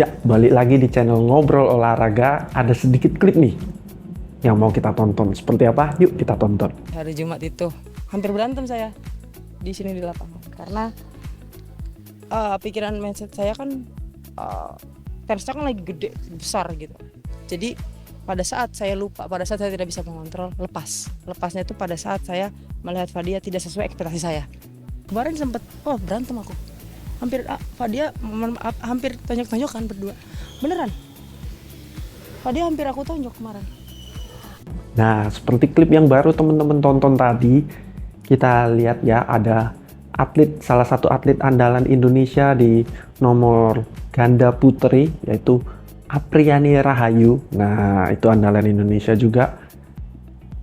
Ya, balik lagi di channel Ngobrol Olahraga. Ada sedikit klip nih yang mau kita tonton. Seperti apa? Yuk kita tonton. Hari Jumat itu hampir berantem saya di sini di lapangan karena pikiran mindset saya kan Ter Stegen kan lagi gede besar gitu. Jadi pada saat saya lupa, pada saat saya tidak bisa mengontrol, lepasnya itu pada saat saya melihat Fadia tidak sesuai ekspektasi saya. Kemarin sempat berantem aku, hampir Fadia hampir tonjok-tonjokan berdua, beneran. Fadia hampir aku tonjok kemarin. Nah, seperti klip yang baru teman-teman tonton tadi, kita lihat ya ada salah satu atlet andalan Indonesia di nomor ganda putri, yaitu Apriani Rahayu. Nah, itu andalan Indonesia juga,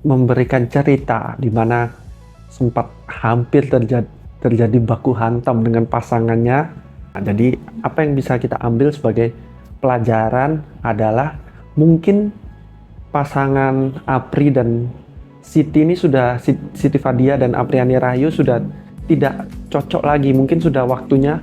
memberikan cerita di mana sempat hampir terjadi baku hantam dengan pasangannya. Nah, jadi apa yang bisa kita ambil sebagai pelajaran adalah mungkin pasangan Apri dan Siti ini sudah, Siti Fadia dan Apriani Rahayu sudah tidak cocok lagi. Mungkin sudah waktunya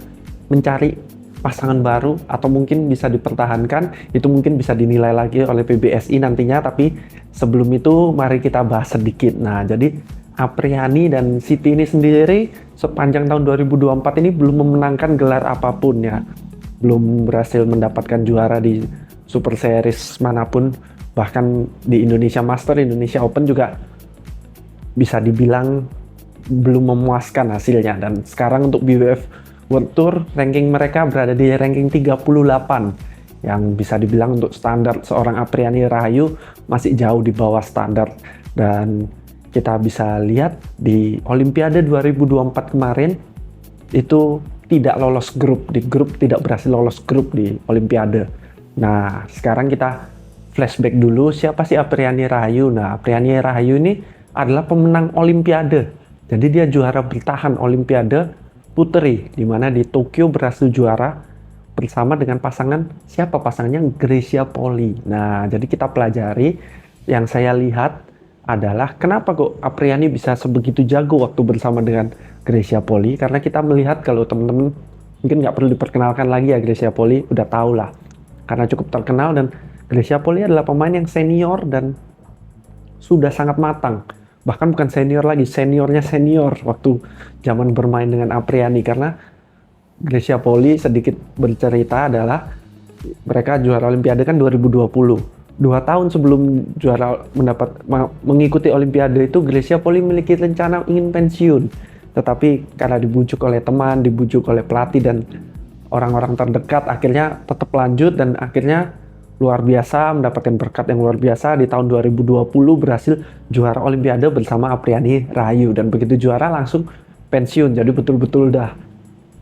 mencari pasangan baru, atau mungkin bisa dipertahankan. Itu mungkin bisa dinilai lagi oleh PBSI nantinya, tapi sebelum itu mari kita bahas sedikit. Nah, jadi Apriani dan Siti ini sendiri sepanjang tahun 2024 ini belum memenangkan gelar apapun ya. Belum berhasil mendapatkan juara di Super Series manapun. Bahkan di Indonesia Master, Indonesia Open juga bisa dibilang belum memuaskan hasilnya. Dan sekarang untuk BWF World Tour, ranking mereka berada di ranking 38, yang bisa dibilang untuk standar seorang Apriani Rahayu masih jauh di bawah standar. Dan kita bisa lihat di Olimpiade 2024 kemarin itu tidak lolos grup, tidak berhasil lolos grup di Olimpiade. Nah, sekarang kita flashback dulu, siapa sih Apriani Rahayu? Nah, Apriani Rahayu ini adalah pemenang Olimpiade. Jadi dia juara bertahan Olimpiade putri, di mana di Tokyo berhasil juara bersama dengan siapa pasangannya? Greysia Polly. Nah, jadi kita pelajari, yang saya lihat adalah kenapa kok Apriani bisa sebegitu jago waktu bersama dengan Greysia Polly. Karena kita melihat, kalau teman-teman mungkin nggak perlu diperkenalkan lagi ya, Greysia Polly udah tau lah, karena cukup terkenal. Dan Greysia Polly adalah pemain yang senior dan sudah sangat matang. Bahkan bukan senior lagi, seniornya senior waktu zaman bermain dengan Apriani. Karena Greysia Polly, sedikit bercerita, adalah mereka juara Olimpiade kan 2020. 2 tahun sebelum mengikuti Olimpiade itu, Greysia Polly memiliki rencana ingin pensiun. Tetapi karena dibujuk oleh teman, dibujuk oleh pelatih dan orang-orang terdekat, akhirnya tetap lanjut dan akhirnya luar biasa, mendapatkan berkat yang luar biasa. Di tahun 2020 berhasil juara Olimpiade bersama Apriani Rahayu, dan begitu juara langsung pensiun. Jadi betul-betul udah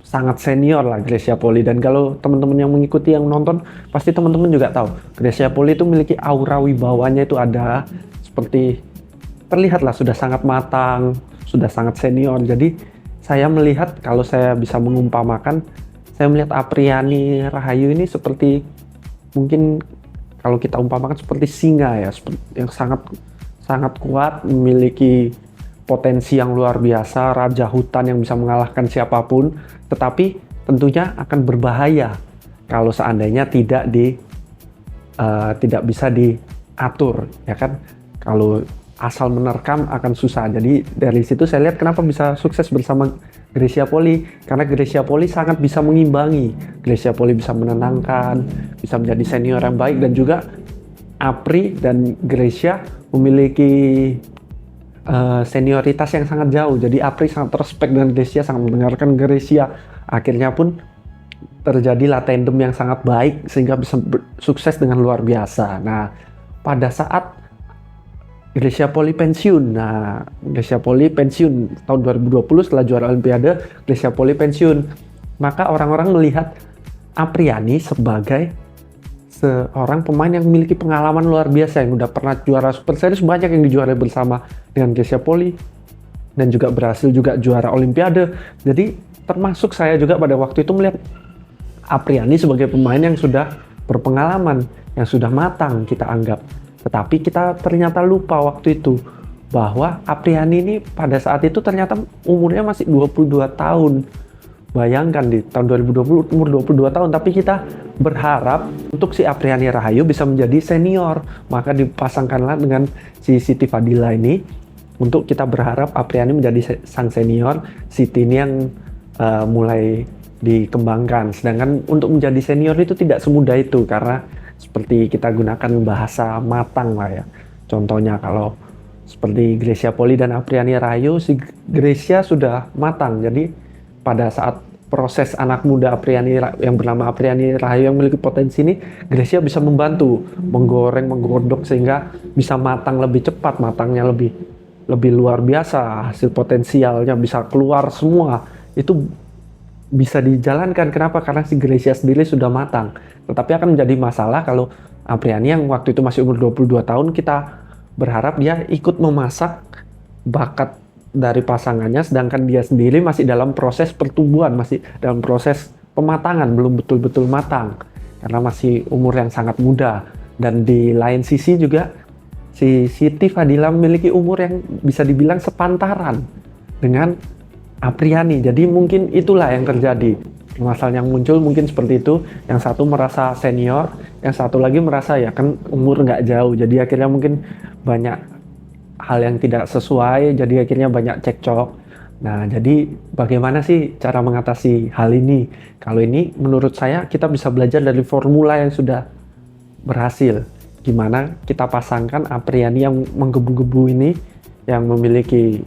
sangat senior lah Greysia Polly. Dan kalau teman-teman yang mengikuti, yang nonton, pasti teman-teman juga tahu Greysia Polly itu memiliki aura wibawanya, itu ada seperti terlihat lah sudah sangat matang, sudah sangat senior. Jadi saya melihat, kalau saya bisa mengumpamakan, saya melihat Apriani Rahayu ini seperti, mungkin kalau kita umpamakan seperti singa ya, yang sangat kuat, memiliki potensi yang luar biasa, raja hutan yang bisa mengalahkan siapapun. Tetapi tentunya akan berbahaya kalau seandainya tidak bisa diatur, ya kan? Kalau asal menerkam akan susah. Jadi dari situ saya lihat kenapa bisa sukses bersama Greysia Polly, karena Greysia Polly sangat bisa mengimbangi. Greysia Polly bisa menenangkan, bisa menjadi senior yang baik. Dan juga Apri dan Greysia memiliki senioritas yang sangat jauh. Jadi Apri sangat respect dengan Greysia, sangat mendengarkan Greysia. Akhirnya pun terjadilah tandem yang sangat baik sehingga bisa sukses dengan luar biasa. Nah, pada saat Greysia Polly pensiun. Nah, Greysia Polly pensiun tahun 2020 setelah juara Olimpiade. Greysia Polly pensiun. Maka orang-orang melihat Apriani sebagai seorang pemain yang memiliki pengalaman luar biasa, yang udah pernah juara Super Series, banyak yang dijuarai bersama dengan Greysia Polly, dan juga berhasil juga juara Olimpiade. Jadi termasuk saya juga pada waktu itu melihat Apriani sebagai pemain yang sudah berpengalaman, yang sudah matang kita anggap. Tetapi kita ternyata lupa waktu itu bahwa Apriani ini pada saat itu ternyata umurnya masih 22 tahun. Bayangkan di tahun 2020 umur 22 tahun, tapi kita berharap untuk si Apriani Rahayu bisa menjadi senior. Maka dipasangkanlah dengan si Siti Fadila ini, untuk kita berharap Apriani menjadi sang senior, Siti ini yang mulai dikembangkan. Sedangkan untuk menjadi senior itu tidak semudah itu, karena seperti kita gunakan bahasa matang lah ya. Contohnya kalau seperti Grecia Poli dan Apriani Rahayu, si Grecia sudah matang. Jadi pada saat proses anak muda Apriani yang bernama Apriani Rahayu yang memiliki potensi ini, Grecia bisa membantu menggoreng, menggodok sehingga bisa matang lebih cepat, matangnya lebih luar biasa, hasil potensialnya bisa keluar semua. Itu bisa dijalankan. Kenapa? Karena si Grecia sendiri sudah matang. Tetapi akan menjadi masalah kalau Apriani yang waktu itu masih umur 22 tahun, kita berharap dia ikut memasak bakat dari pasangannya, sedangkan dia sendiri masih dalam proses pertumbuhan, masih dalam proses pematangan, belum betul-betul matang, karena masih umur yang sangat muda. Dan di lain sisi juga, si Siti Fadila memiliki umur yang bisa dibilang sepantaran dengan Apriani. Jadi mungkin itulah yang terjadi. Masalah yang muncul mungkin seperti itu. Yang satu merasa senior, yang satu lagi merasa ya kan umur nggak jauh. Jadi akhirnya mungkin banyak hal yang tidak sesuai. Jadi akhirnya banyak cekcok. Nah, jadi bagaimana sih cara mengatasi hal ini? Kalau ini menurut saya kita bisa belajar dari formula yang sudah berhasil. Gimana kita pasangkan Apriani yang menggebu-gebu ini, yang memiliki,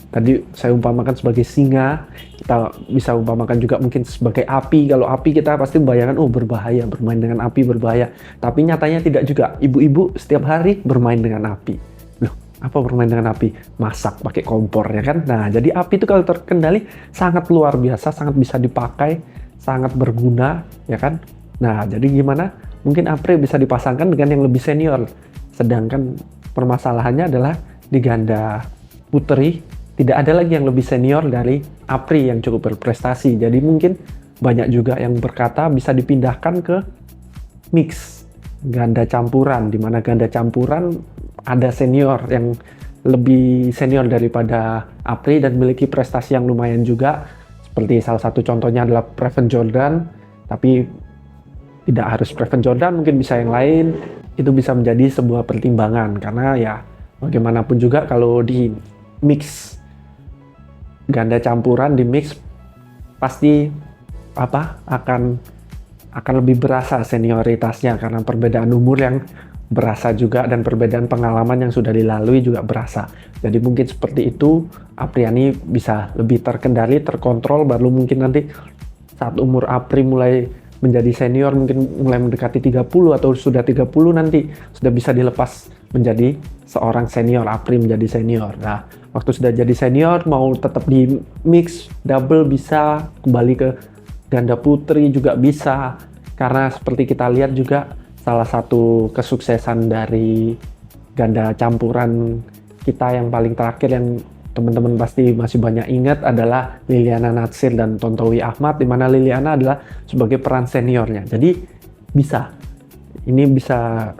tadi saya umpamakan sebagai singa, kita bisa umpamakan juga mungkin sebagai api. Kalau api kita pasti membayangkan, oh berbahaya, bermain dengan api berbahaya. Tapi nyatanya tidak juga. Ibu-ibu setiap hari bermain dengan api. Loh, apa bermain dengan api? Masak pakai kompor, ya kan? Nah, jadi api itu kalau terkendali sangat luar biasa, sangat bisa dipakai, sangat berguna, ya kan? Nah, jadi gimana? Mungkin Apri bisa dipasangkan dengan yang lebih senior. Sedangkan permasalahannya adalah di ganda putri, tidak ada lagi yang lebih senior dari Apri yang cukup berprestasi. Jadi mungkin banyak juga yang berkata bisa dipindahkan ke mix ganda campuran, di mana ganda campuran ada senior yang lebih senior daripada Apri dan memiliki prestasi yang lumayan juga. Seperti salah satu contohnya adalah Preven Jordan, tapi tidak harus Preven Jordan, mungkin bisa yang lain. Itu bisa menjadi sebuah pertimbangan, karena ya bagaimanapun juga kalau di mix ganda campuran, di mix pasti akan lebih berasa senioritasnya, karena perbedaan umur yang berasa juga dan perbedaan pengalaman yang sudah dilalui juga berasa. Jadi mungkin seperti itu, Apriani bisa lebih terkendali, terkontrol, baru mungkin nanti saat umur Apri mulai menjadi senior, mungkin mulai mendekati 30 atau sudah 30 nanti sudah bisa dilepas menjadi seorang senior, Apri menjadi senior. Nah, waktu sudah jadi senior, mau tetap di mix, double bisa, kembali ke ganda putri juga bisa. Karena seperti kita lihat juga, salah satu kesuksesan dari ganda campuran kita yang paling terakhir, yang teman-teman pasti masih banyak ingat, adalah Liliana Natsir dan Tontowi Ahmad, di mana Liliana adalah sebagai peran seniornya. Jadi bisa, ini bisa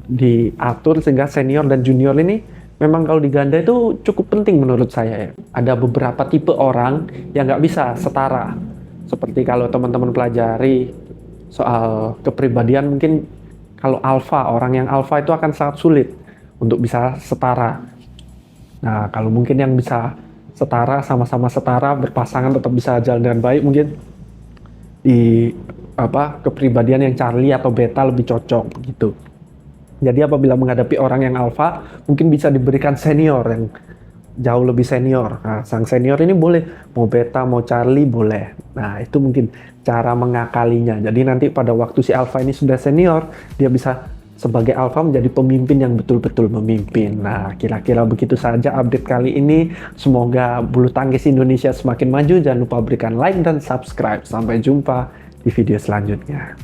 diatur sehingga senior dan junior ini memang kalau di ganda itu cukup penting menurut saya ya. Ada beberapa tipe orang yang nggak bisa setara. Seperti kalau teman-teman pelajari soal kepribadian, mungkin kalau alpha, orang yang alpha itu akan sangat sulit untuk bisa setara. Nah, kalau mungkin yang bisa setara, sama-sama setara, berpasangan tetap bisa jalan dengan baik, mungkin di kepribadian yang Charlie atau beta lebih cocok gitu. Jadi apabila menghadapi orang yang alpha, mungkin bisa diberikan senior yang jauh lebih senior. Nah, sang senior ini boleh mau beta, mau Charlie boleh. Nah, itu mungkin cara mengakalinya. Jadi nanti pada waktu si alpha ini sudah senior, dia bisa sebagai alpha menjadi pemimpin yang betul-betul memimpin. Nah, kira-kira begitu saja update kali ini. Semoga bulu tangkis Indonesia semakin maju. Jangan lupa berikan like dan subscribe. Sampai jumpa di video selanjutnya.